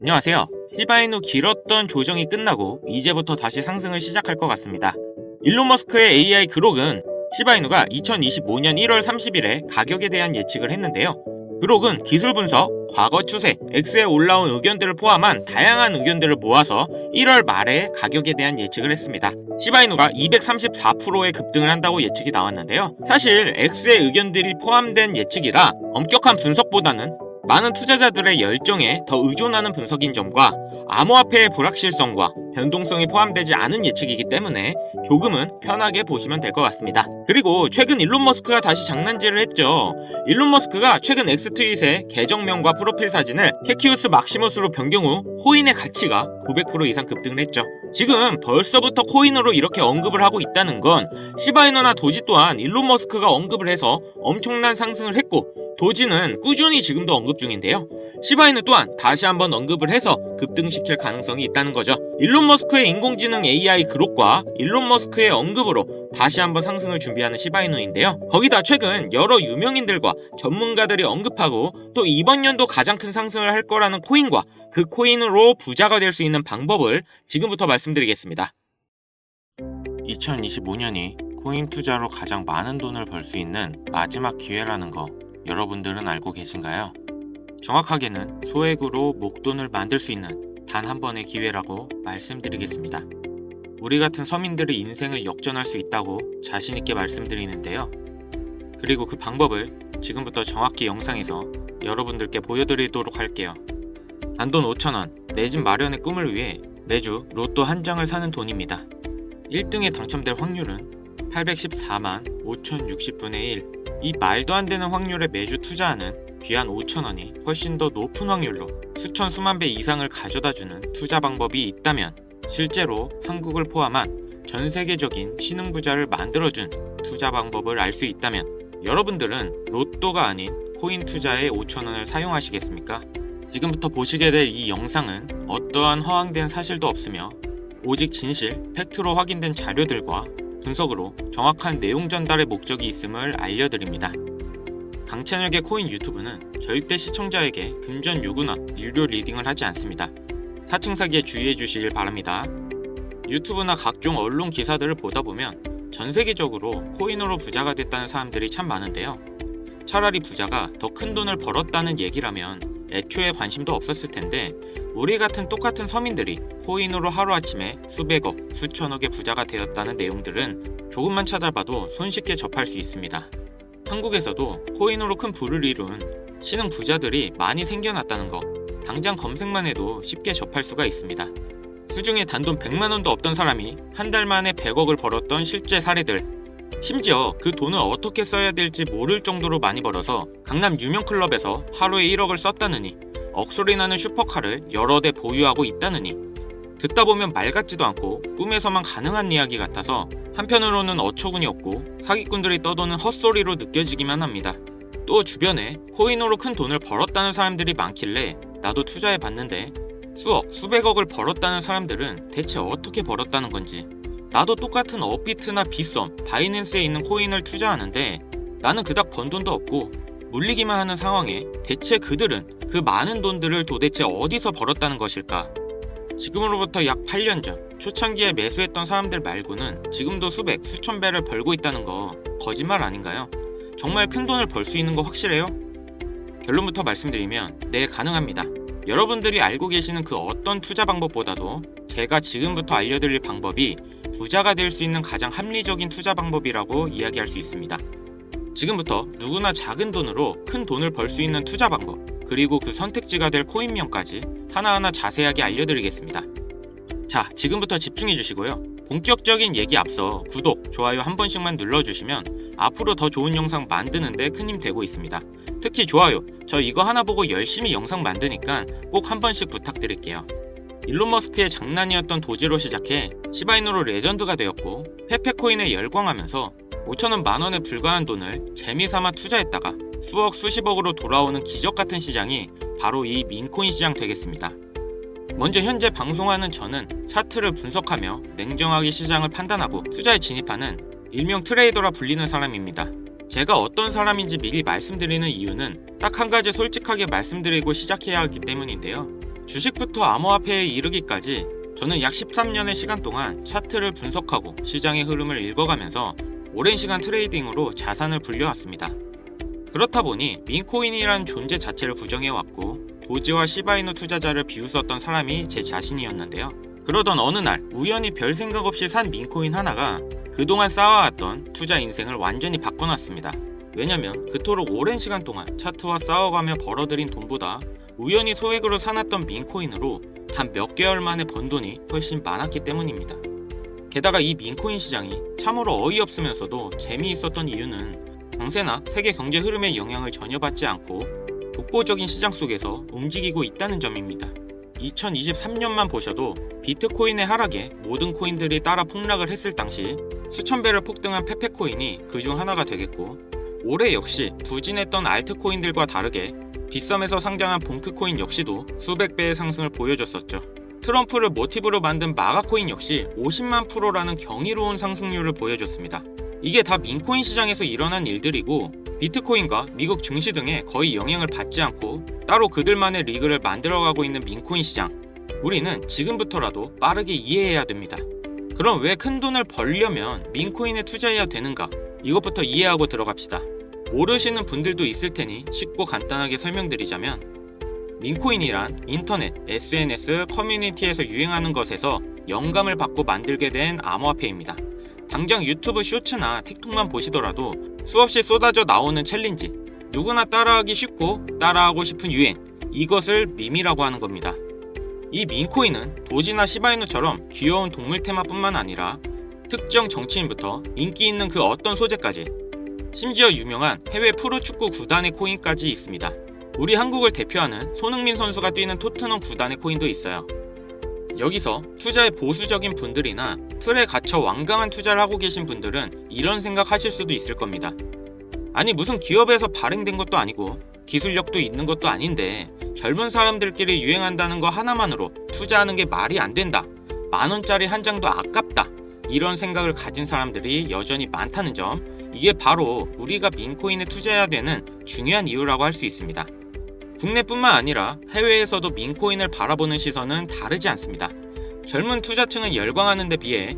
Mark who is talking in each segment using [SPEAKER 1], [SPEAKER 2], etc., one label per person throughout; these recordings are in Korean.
[SPEAKER 1] 안녕하세요. 시바이누 길었던 조정이 끝나고 이제부터 다시 상승을 시작할 것 같습니다. 일론 머스크의 AI 그록은 시바이누가 2025년 1월 30일에 가격에 대한 예측을 했는데요. 그록은 기술 분석, 과거 추세, X에 올라온 의견들을 포함한 다양한 의견들을 모아서 1월 말에 가격에 대한 예측을 했습니다. 시바이누가 234%의 급등을 한다고 예측이 나왔는데요. 사실 X의 의견들이 포함된 예측이라 엄격한 분석보다는 많은 투자자들의 열정에 더 의존하는 분석인 점과 암호화폐의 불확실성과 변동성이 포함되지 않은 예측이기 때문에 조금은 편하게 보시면 될 것 같습니다. 그리고 최근 일론 머스크가 다시 장난질을 했죠. 일론 머스크가 최근 X트윗의 계정명과 프로필 사진을 캐키우스 막시머스로 변경 후 코인의 가치가 900% 이상 급등을 했죠. 지금 벌써부터 코인으로 이렇게 언급을 하고 있다는 건 시바이누나 도지 또한 일론 머스크가 언급을 해서 엄청난 상승을 했고, 도지는 꾸준히 지금도 언급 중인데요. 시바이누 또한 다시 한번 언급을 해서 급등시킬 가능성이 있다는 거죠. 일론 머스크의 인공지능 AI 그록과 일론 머스크의 언급으로 다시 한번 상승을 준비하는 시바이누인데요. 거기다 최근 여러 유명인들과 전문가들이 언급하고 또 이번 연도 가장 큰 상승을 할 거라는 코인과 그 코인으로 부자가 될 수 있는 방법을 지금부터 말씀드리겠습니다. 2025년이 코인 투자로 가장 많은 돈을 벌 수 있는 마지막 기회라는 거 여러분들은 알고 계신가요? 정확하게는 소액으로 목돈을 만들 수 있는 단 한 번의 기회라고 말씀드리겠습니다. 우리 같은 서민들의 인생을 역전할 수 있다고 자신있게 말씀드리는데요. 그리고 그 방법을 지금부터 정확히 영상에서 여러분들께 보여드리도록 할게요. 단돈 5,000원, 내 집 마련의 꿈을 위해 매주 로또 한 장을 사는 돈입니다. 1등에 당첨될 확률은 814만 5060분의 1. 이 말도 안 되는 확률에 매주 투자하는 귀한 5,000원이 훨씬 더 높은 확률로 수천 수만 배 이상을 가져다주는 투자 방법이 있다면, 실제로 한국을 포함한 전 세계적인 신흥부자를 만들어준 투자 방법을 알 수 있다면 여러분들은 로또가 아닌 코인 투자에 5,000원을 사용하시겠습니까? 지금부터 보시게 될 이 영상은 어떠한 허황된 사실도 없으며 오직 진실, 팩트로 확인된 자료들과 분석으로 정확한 내용 전달의 목적이 있음을 알려드립니다. 강찬혁의 코인 유튜브는 절대 시청자에게 금전 요구나 유료 리딩을 하지 않습니다. 사칭 사기에 주의해 주시길 바랍니다. 유튜브나 각종 언론 기사들을 보다 보면 전 세계적으로 코인으로 부자가 됐다는 사람들이 참 많은데요. 차라리 부자가 더 큰 돈을 벌었다는 얘기라면 애초에 관심도 없었을 텐데, 우리 같은 똑같은 서민들이 코인으로 하루아침에 수백억, 수천억의 부자가 되었다는 내용들은 조금만 찾아봐도 손쉽게 접할 수 있습니다. 한국에서도 코인으로 큰 부를 이룬 신흥 부자들이 많이 생겨났다는 거 당장 검색만 해도 쉽게 접할 수가 있습니다. 수중에 단돈 100만원도 없던 사람이 한 달 만에 100억을 벌었던 실제 사례들, 심지어 그 돈을 어떻게 써야 될지 모를 정도로 많이 벌어서 강남 유명 클럽에서 하루에 1억을 썼다느니, 억소리 나는 슈퍼카를 여러 대 보유하고 있다느니, 듣다 보면 말 같지도 않고 꿈에서만 가능한 이야기 같아서 한편으로는 어처구니 없고 사기꾼들이 떠도는 헛소리로 느껴지기만 합니다. 또 주변에 코인으로 큰 돈을 벌었다는 사람들이 많길래 나도 투자해봤는데, 수억, 수백억을 벌었다는 사람들은 대체 어떻게 벌었다는 건지, 나도 똑같은 업비트나 빗썸, 바이낸스에 있는 코인을 투자하는데 나는 그닥 번 돈도 없고 물리기만 하는 상황에 대체 그들은 그 많은 돈들을 도대체 어디서 벌었다는 것일까? 지금으로부터 약 8년 전 초창기에 매수했던 사람들 말고는 지금도 수백, 수천 배를 벌고 있다는 거 거짓말 아닌가요? 정말 큰 돈을 벌 수 있는 거 확실해요? 결론부터 말씀드리면 네, 가능합니다. 여러분들이 알고 계시는 그 어떤 투자 방법보다도 제가 지금부터 알려드릴 방법이 부자가 될 수 있는 가장 합리적인 투자 방법이라고 이야기할 수 있습니다. 지금부터 누구나 작은 돈으로 큰 돈을 벌 수 있는 투자 방법, 그리고 그 선택지가 될 코인명까지 하나하나 자세하게 알려드리겠습니다. 자, 지금부터 집중해 주시고요. 본격적인 얘기 앞서 구독, 좋아요 한 번씩만 눌러주시면 앞으로 더 좋은 영상 만드는데 큰 힘 되고 있습니다. 특히 좋아요, 저 이거 하나 보고 열심히 영상 만드니까 꼭 한 번씩 부탁드릴게요. 일론 머스크의 장난이었던 도지로 시작해 시바이누로 레전드가 되었고, 페페코인에 열광하면서 5,000원 만원에 불과한 돈을 재미삼아 투자했다가 수억 수십억으로 돌아오는 기적같은 시장이 바로 이 민코인 시장 되겠습니다. 먼저 현재 방송하는 저는 차트를 분석하며 냉정하게 시장을 판단하고 투자에 진입하는 일명 트레이더라 불리는 사람입니다. 제가 어떤 사람인지 미리 말씀드리는 이유는 딱 한 가지 솔직하게 말씀드리고 시작해야 하기 때문인데요. 주식부터 암호화폐에 이르기까지 저는 약 13년의 시간 동안 차트를 분석하고 시장의 흐름을 읽어가면서 오랜 시간 트레이딩으로 자산을 불려왔습니다. 그렇다 보니 민코인이라는 존재 자체를 부정해왔고 도지와 시바이누 투자자를 비웃었던 사람이 제 자신이었는데요. 그러던 어느 날 우연히 별 생각 없이 산 민코인 하나가 그동안 쌓아왔던 투자 인생을 완전히 바꿔놨습니다. 왜냐면 그토록 오랜 시간 동안 차트와 싸워가며 벌어들인 돈보다 우연히 소액으로 사놨던 민코인으로 단 몇 개월 만에 번 돈이 훨씬 많았기 때문입니다. 게다가 이 민코인 시장이 참으로 어이없으면서도 재미있었던 이유는 강세나 세계 경제 흐름의 영향을 전혀 받지 않고 독보적인 시장 속에서 움직이고 있다는 점입니다. 2023년만 보셔도 비트코인의 하락에 모든 코인들이 따라 폭락을 했을 당시 수천 배를 폭등한 페페코인이 그중 하나가 되겠고, 올해 역시 부진했던 알트코인들과 다르게 빗썸에서 상장한 봉크코인 역시도 수백 배의 상승을 보여줬었죠. 트럼프를 모티브로 만든 마가코인 역시 50만 %라는 경이로운 상승률을 보여줬습니다. 이게 다 민코인 시장에서 일어난 일들이고 비트코인과 미국 증시 등에 거의 영향을 받지 않고 따로 그들만의 리그를 만들어가고 있는 민코인 시장, 우리는 지금부터라도 빠르게 이해해야 됩니다. 그럼 왜 큰 돈을 벌려면 민코인에 투자해야 되는가? 이것부터 이해하고 들어갑시다. 모르시는 분들도 있을 테니 쉽고 간단하게 설명드리자면, 민코인이란 인터넷, SNS, 커뮤니티에서 유행하는 것에서 영감을 받고 만들게 된 암호화폐입니다. 당장 유튜브 쇼츠나 틱톡만 보시더라도 수없이 쏟아져 나오는 챌린지, 누구나 따라하기 쉽고 따라하고 싶은 유행, 이것을 밈이라고 하는 겁니다. 이 민코인은 도지나 시바이누처럼 귀여운 동물 테마뿐만 아니라 특정 정치인부터 인기 있는 그 어떤 소재까지, 심지어 유명한 해외 프로축구 구단의 코인까지 있습니다. 우리 한국을 대표하는 손흥민 선수가 뛰는 토트넘 구단의 코인도 있어요. 여기서 투자에 보수적인 분들이나 틀에 갇혀 완강한 투자를 하고 계신 분들은 이런 생각하실 수도 있을 겁니다. 아니, 무슨 기업에서 발행된 것도 아니고 기술력도 있는 것도 아닌데 젊은 사람들끼리 유행한다는 거 하나만으로 투자하는 게 말이 안 된다, 10,000원짜리 한 장도 아깝다, 이런 생각을 가진 사람들이 여전히 많다는 점, 이게 바로 우리가 민코인에 투자해야 되는 중요한 이유라고 할 수 있습니다. 국내뿐만 아니라 해외에서도 민코인을 바라보는 시선은 다르지 않습니다. 젊은 투자층은 열광하는 데 비해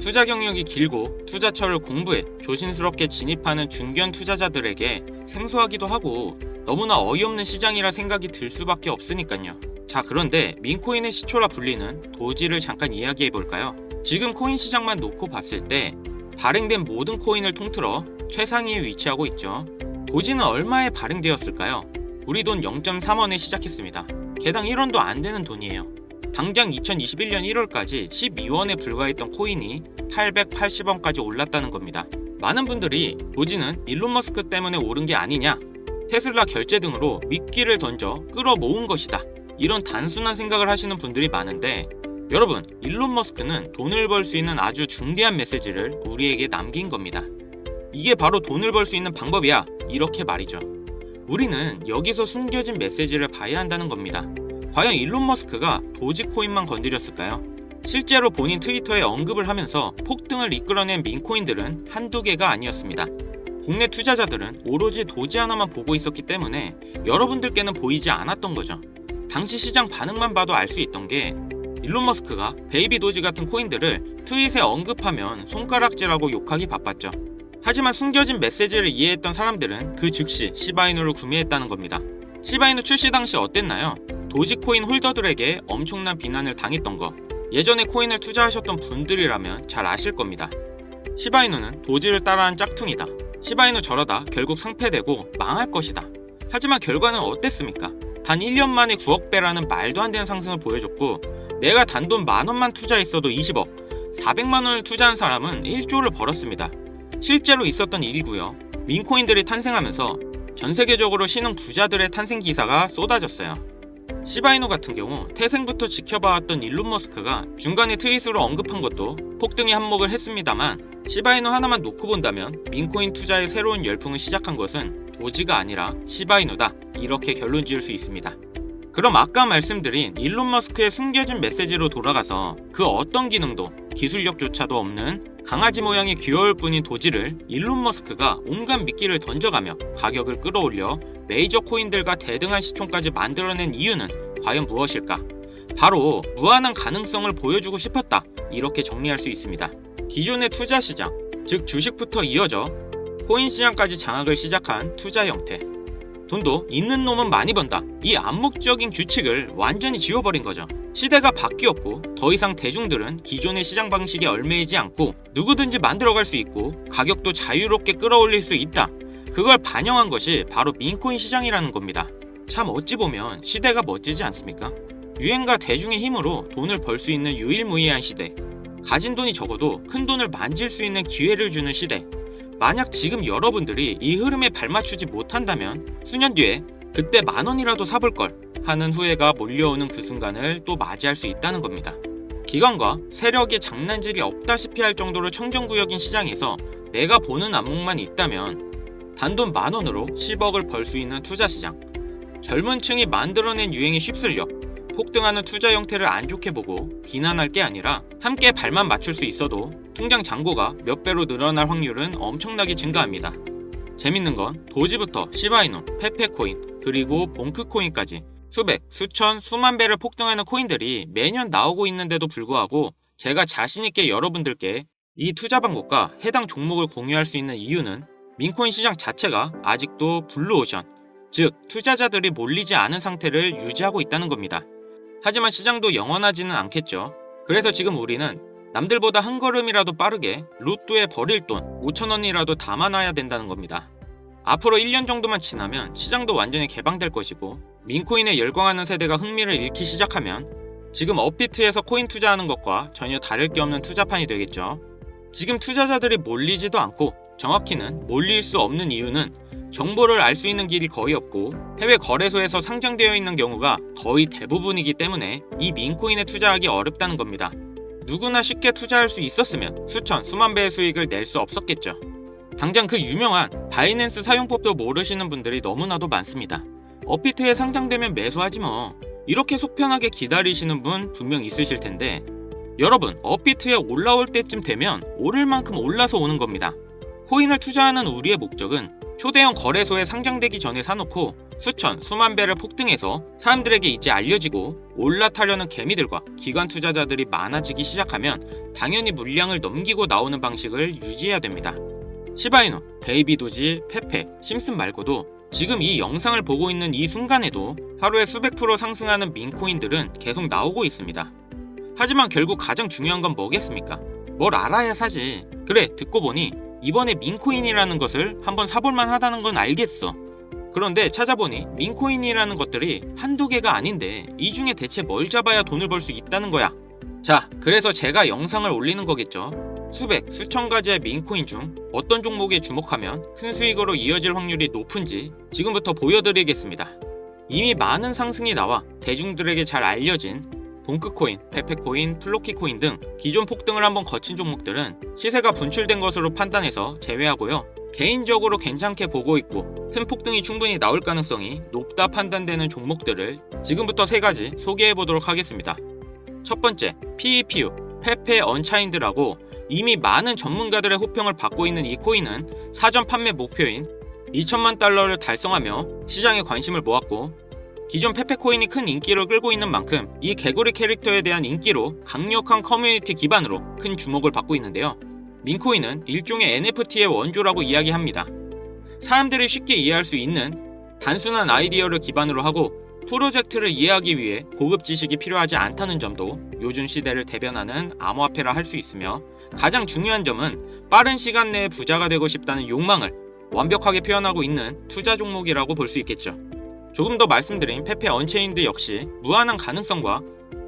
[SPEAKER 1] 투자 경력이 길고 투자처를 공부해 조심스럽게 진입하는 중견 투자자들에게 생소하기도 하고 너무나 어이없는 시장이라 생각이 들 수밖에 없으니까요. 자, 그런데 민코인의 시초라 불리는 도지를 잠깐 이야기해 볼까요? 지금 코인 시장만 놓고 봤을 때 발행된 모든 코인을 통틀어 최상위에 위치하고 있죠. 도지는 얼마에 발행되었을까요? 우리 돈 0.3원에 시작했습니다. 개당 1원도 안 되는 돈이에요. 당장 2021년 1월까지 12원에 불과했던 코인이 880원까지 올랐다는 겁니다. 많은 분들이 도지는 일론 머스크 때문에 오른 게 아니냐, 테슬라 결제 등으로 미끼를 던져 끌어모은 것이다, 이런 단순한 생각을 하시는 분들이 많은데, 여러분, 일론 머스크는 돈을 벌 수 있는 아주 중대한 메시지를 우리에게 남긴 겁니다. 이게 바로 돈을 벌 수 있는 방법이야, 이렇게 말이죠. 우리는 여기서 숨겨진 메시지를 봐야 한다는 겁니다. 과연 일론 머스크가 도지코인만 건드렸을까요? 실제로 본인 트위터에 언급을 하면서 폭등을 이끌어낸 민코인들은 한두 개가 아니었습니다. 국내 투자자들은 오로지 도지 하나만 보고 있었기 때문에 여러분들께는 보이지 않았던 거죠. 당시 시장 반응만 봐도 알 수 있던 게, 일론 머스크가 베이비 도지 같은 코인들을 트윗에 언급하면 손가락질하고 욕하기 바빴죠. 하지만 숨겨진 메시지를 이해했던 사람들은 그 즉시 시바이누를 구매했다는 겁니다. 시바이누 출시 당시 어땠나요? 도지코인 홀더들에게 엄청난 비난을 당했던 거, 예전에 코인을 투자하셨던 분들이라면 잘 아실 겁니다. 시바이누는 도지를 따라한 짝퉁이다, 시바이누 저러다 결국 상폐되고 망할 것이다. 하지만 결과는 어땠습니까? 단 1년 만에 9억 배라는 말도 안 되는 상승을 보여줬고, 내가 단돈 10,000원만 투자했어도 20억, 400만원을 투자한 사람은 1조를 벌었습니다. 실제로 있었던 일이고요. 민코인들이 탄생하면서 전 세계적으로 신흥 부자들의 탄생 기사가 쏟아졌어요. 시바이누 같은 경우 태생부터 지켜봐왔던 일론 머스크가 중간에 트윗으로 언급한 것도 폭등에 한몫을 했습니다만, 시바이누 하나만 놓고 본다면 민코인 투자의 새로운 열풍을 시작한 것은 도지가 아니라 시바이누다, 이렇게 결론 지을 수 있습니다. 그럼 아까 말씀드린 일론 머스크의 숨겨진 메시지로 돌아가서 그 어떤 기능도 기술력조차도 없는 강아지 모양의 귀여울 뿐인 도지를 일론 머스크가 온갖 미끼를 던져가며 가격을 끌어올려 메이저 코인들과 대등한 시총까지 만들어낸 이유는 과연 무엇일까? 바로 무한한 가능성을 보여주고 싶었다, 이렇게 정리할 수 있습니다. 기존의 투자 시장, 즉 주식부터 이어져 코인 시장까지 장악을 시작한 투자 형태. 돈도 있는 놈은 많이 번다, 이 암묵적인 규칙을 완전히 지워버린 거죠. 시대가 바뀌었고 더 이상 대중들은 기존의 시장 방식에 얽매이지 않고 누구든지 만들어갈 수 있고 가격도 자유롭게 끌어올릴 수 있다. 그걸 반영한 것이 바로 민코인 시장이라는 겁니다. 참 어찌 보면 시대가 멋지지 않습니까? 유행과 대중의 힘으로 돈을 벌 수 있는 유일무이한 시대. 가진 돈이 적어도 큰 돈을 만질 수 있는 기회를 주는 시대. 만약 지금 여러분들이 이 흐름에 발맞추지 못한다면 수년 뒤에 그때 10,000원이라도 사볼 걸 하는 후회가 몰려오는 그 순간을 또 맞이할 수 있다는 겁니다. 기관과 세력의 장난질이 없다시피 할 정도로 청정구역인 시장에서 내가 보는 안목만 있다면 단돈 10,000원으로 10억을 벌 수 있는 투자 시장. 젊은 층이 만들어낸 유행에 휩쓸려 폭등하는 투자 형태를 안 좋게 보고 비난할 게 아니라 함께 발만 맞출 수 있어도 통장 잔고가 몇 배로 늘어날 확률은 엄청나게 증가합니다. 재밌는 건 도지부터 시바이누, 페페코인, 그리고 봉크코인까지 수백, 수천, 수만 배를 폭등하는 코인들이 매년 나오고 있는데도 불구하고 제가 자신있게 여러분들께 이 투자 방법과 해당 종목을 공유할 수 있는 이유는 민코인 시장 자체가 아직도 블루오션, 즉 투자자들이 몰리지 않은 상태를 유지하고 있다는 겁니다. 하지만 시장도 영원하지는 않겠죠. 그래서 지금 우리는 남들보다 한 걸음이라도 빠르게 로또에 버릴 돈 5,000원이라도 담아놔야 된다는 겁니다. 앞으로 1년 정도만 지나면 시장도 완전히 개방될 것이고 민코인에 열광하는 세대가 흥미를 잃기 시작하면 지금 업비트에서 코인 투자하는 것과 전혀 다를 게 없는 투자판이 되겠죠. 지금 투자자들이 몰리지도 않고 정확히는 몰릴 수 없는 이유는 정보를 알 수 있는 길이 거의 없고 해외 거래소에서 상장되어 있는 경우가 거의 대부분이기 때문에 이 민코인에 투자하기 어렵다는 겁니다. 누구나 쉽게 투자할 수 있었으면 수천, 수만 배의 수익을 낼 수 없었겠죠. 당장 그 유명한 바이낸스 사용법도 모르시는 분들이 너무나도 많습니다. 업비트에 상장되면 매수하지 뭐, 이렇게 속편하게 기다리시는 분 분명 있으실 텐데 여러분, 업비트에 올라올 때쯤 되면 오를 만큼 올라서 오는 겁니다. 코인을 투자하는 우리의 목적은 초대형 거래소에 상장되기 전에 사놓고 수천, 수만 배를 폭등해서 사람들에게 이제 알려지고 올라타려는 개미들과 기관 투자자들이 많아지기 시작하면 당연히 물량을 넘기고 나오는 방식을 유지해야 됩니다. 시바이누, 베이비도지, 페페, 심슨 말고도 지금 이 영상을 보고 있는 이 순간에도 하루에 수백 프로 상승하는 민코인들은 계속 나오고 있습니다. 하지만 결국 가장 중요한 건 뭐겠습니까? 뭘 알아야 사지. 그래, 듣고 보니 이번에 민코인이라는 것을 한번 사볼만 하다는 건 알겠어. 그런데 찾아보니 민코인이라는 것들이 한두 개가 아닌데 이 중에 대체 뭘 잡아야 돈을 벌 수 있다는 거야. 자, 그래서 제가 영상을 올리는 거겠죠. 수백, 수천 가지의 민코인 중 어떤 종목에 주목하면 큰 수익으로 이어질 확률이 높은지 지금부터 보여드리겠습니다. 이미 많은 상승이 나와 대중들에게 잘 알려진 봉크코인, 페페코인, 플로키코인 등 기존 폭등을 한번 거친 종목들은 시세가 분출된 것으로 판단해서 제외하고요. 개인적으로 괜찮게 보고 있고 큰 폭등이 충분히 나올 가능성이 높다 판단되는 종목들을 지금부터 3가지 소개해보도록 하겠습니다. 첫 번째, PEPU, 페페 언차인드라고 이미 많은 전문가들의 호평을 받고 있는 이 코인은 사전 판매 목표인 2천만 달러를 달성하며 시장에 관심을 모았고 기존 페페코인이 큰 인기를 끌고 있는 만큼 이 개구리 캐릭터에 대한 인기로 강력한 커뮤니티 기반으로 큰 주목을 받고 있는데요. 민코인은 일종의 NFT의 원조라고 이야기합니다. 사람들이 쉽게 이해할 수 있는 단순한 아이디어를 기반으로 하고 프로젝트를 이해하기 위해 고급 지식이 필요하지 않다는 점도 요즘 시대를 대변하는 암호화폐라 할 수 있으며 가장 중요한 점은 빠른 시간 내에 부자가 되고 싶다는 욕망을 완벽하게 표현하고 있는 투자 종목이라고 볼 수 있겠죠. 조금 더 말씀드린 페페 언체인드 역시 무한한 가능성과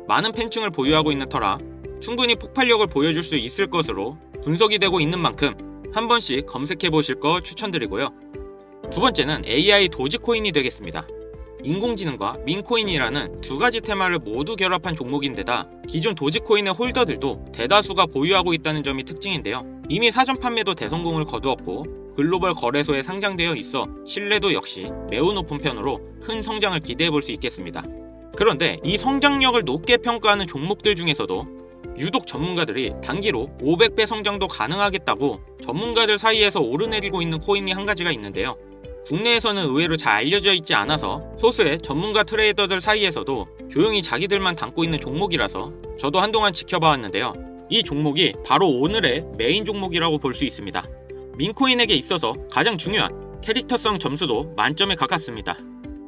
[SPEAKER 1] 많은 팬층을 보유하고 있는 터라 충분히 폭발력을 보여줄 수 있을 것으로 분석이 되고 있는 만큼 한 번씩 검색해 보실 거 추천드리고요. 두 번째는 AI 도지코인이 되겠습니다. 인공지능과 민코인이라는 2가지 테마를 모두 결합한 종목인데다 기존 도지코인의 홀더들도 대다수가 보유하고 있다는 점이 특징인데요. 이미 사전 판매도 대성공을 거두었고 글로벌 거래소에 상장되어 있어 신뢰도 역시 매우 높은 편으로 큰 성장을 기대해 볼 수 있겠습니다. 그런데 이 성장력을 높게 평가하는 종목들 중에서도 유독 전문가들이 단기로 500배 성장도 가능하겠다고 전문가들 사이에서 오르내리고 있는 코인이 한 가지가 있는데요. 국내에서는 의외로 잘 알려져 있지 않아서 소수의 전문가 트레이더들 사이에서도 조용히 자기들만 담고 있는 종목이라서 저도 한동안 지켜봐왔는데요. 이 종목이 바로 오늘의 메인 종목이라고 볼 수 있습니다. 민코인에게 있어서 가장 중요한 캐릭터성 점수도 만점에 가깝습니다.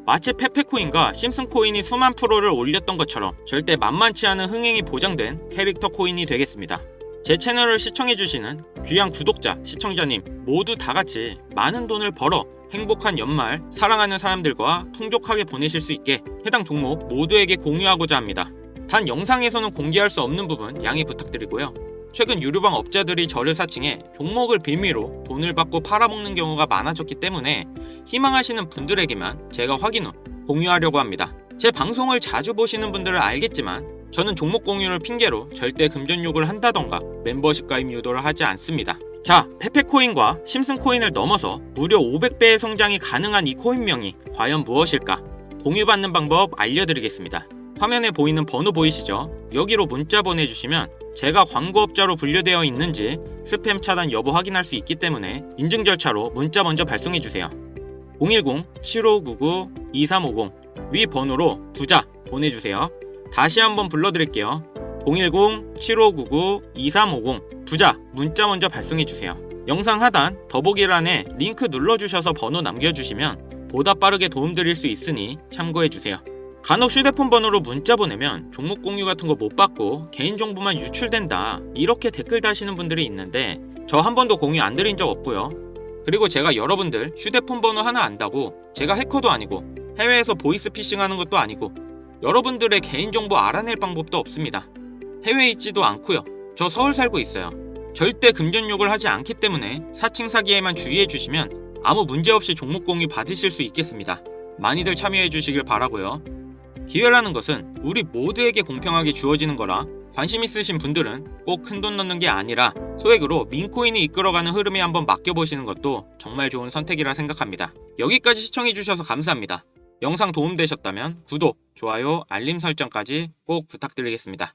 [SPEAKER 1] 마치 페페코인과 심슨코인이 수만 프로를 올렸던 것처럼 절대 만만치 않은 흥행이 보장된 캐릭터 코인이 되겠습니다. 제 채널을 시청해주시는 귀한 구독자, 시청자님 모두 다같이 많은 돈을 벌어 행복한 연말 사랑하는 사람들과 풍족하게 보내실 수 있게 해당 종목 모두에게 공유하고자 합니다. 단 영상에서는 공개할 수 없는 부분 양해 부탁드리고요. 최근 유료방 업자들이 저를 사칭해 종목을 빌미로 돈을 받고 팔아먹는 경우가 많아졌기 때문에 희망하시는 분들에게만 제가 확인 후 공유하려고 합니다. 제 방송을 자주 보시는 분들은 알겠지만 저는 종목 공유를 핑계로 절대 금전 욕을 한다던가 멤버십 가입 유도를 하지 않습니다. 자, 페페코인과 심슨코인을 넘어서 무려 500배의 성장이 가능한 이 코인명이 과연 무엇일까? 공유받는 방법 알려드리겠습니다. 화면에 보이는 번호 보이시죠? 여기로 문자 보내주시면 제가 광고업자로 분류되어 있는지 스팸 차단 여부 확인할 수 있기 때문에 인증 절차로 문자 먼저 발송해주세요. 010-7599-2350 위 번호로 부자 보내주세요. 다시 한번 불러드릴게요. 010-7599-2350 부자 문자 먼저 발송해주세요. 영상 하단 더보기란에 링크 눌러주셔서 번호 남겨주시면 보다 빠르게 도움드릴 수 있으니 참고해주세요. 간혹 휴대폰 번호로 문자 보내면 종목 공유 같은 거 못 받고 개인정보만 유출된다 이렇게 댓글 다시는 분들이 있는데 저 한 번도 공유 안 드린 적 없고요. 그리고 제가 여러분들 휴대폰 번호 하나 안다고 제가 해커도 아니고 해외에서 보이스 피싱하는 것도 아니고 여러분들의 개인정보 알아낼 방법도 없습니다. 해외에 있지도 않고요. 저 서울 살고 있어요. 절대 금전욕을 하지 않기 때문에 사칭 사기에만 주의해 주시면 아무 문제 없이 종목 공유 받으실 수 있겠습니다. 많이들 참여해 주시길 바라고요. 기회라는 것은 우리 모두에게 공평하게 주어지는 거라 관심 있으신 분들은 꼭 큰돈 넣는 게 아니라 소액으로 민코인이 이끌어가는 흐름에 한번 맡겨보시는 것도 정말 좋은 선택이라 생각합니다. 여기까지 시청해 주셔서 감사합니다. 영상 도움되셨다면 구독, 좋아요, 알림 설정까지 꼭 부탁드리겠습니다.